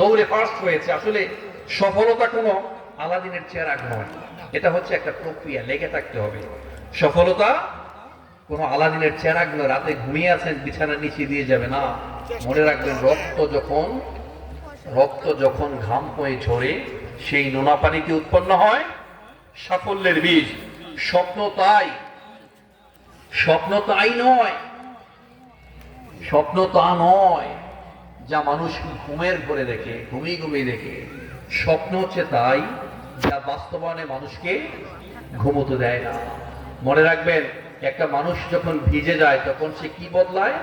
দৌড়ে ফার্স্ট হয়েছে। আসলে সফলতা কোনো আলাদিনের চেরাগ নয়, এটা হচ্ছে একটা প্রক্রিয়া, লেগে থাকতে হবে। সফলতা কোনো আলাদিনের চেরাগ নয়, রাতে ঘুমিয়ে আছেন বিছানার নিচে দিয়ে যাবে না। মনে রাখবেন, রক্ত যখন ঘাম হয়ে ঝরে সেই নোনা পানিতে উৎপন্ন হয় সাফল্যের বীজ। স্বপ্ন তাই নয়, স্বপ্ন তা নয় যা মানুষ ঘুমের ঘরে দেখে, ঘুমিয়ে দেখে। স্বপ্ন হচ্ছে তাই যা বাস্তবায়নে মানুষকে ঘুমোতে দেয় না। মনে রাখবেন, একটা মানুষ যখন ভিজে যায় তখন সে কি বদলায়?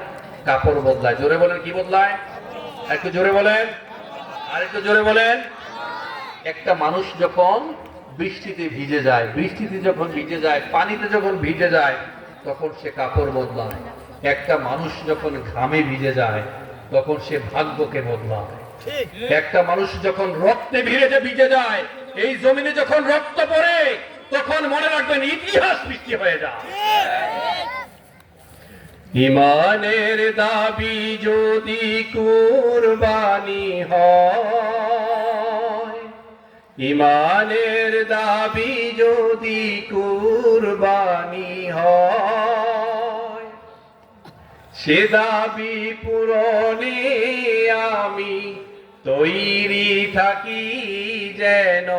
কাপড় বদলায়। জোরে বলেন, কি বদলায়? একটু জোরে বলেন, আর একটু জোরে বলেন। একটা মানুষ যখন বৃষ্টিতে ভিজে যায়, পানিতে যখন ভিজে যায় তখন সে কাপড় বদলায়। একটা মানুষ যখন ঘামে ভিজে যায় তখন সে ভাগ্যকে বদলায়। একটা মানুষ যখন রক্তে ভিজে যায়, এই জমিনে যখন রক্ত পড়ে তখন মনে রাখবেন ইতিহাস সৃষ্টি হয়ে যায়। ইমানের দাবি যদি কুরবানি হয়, ইমানের দাবি যদি কুরবানি হয়, সে দাবি পূরণে আমি তৈরি থাকি যেন,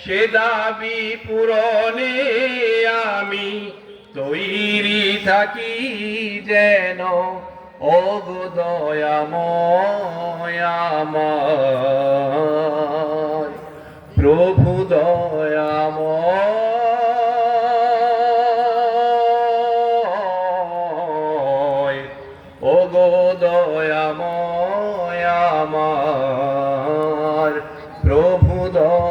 সে দাবি পূরণে আমি তৈরি থাকি যেন। ওগো দয়াময় আমার প্রভু দয়াময়, ওগো দয়াময় আমার প্রভু দয়াময়।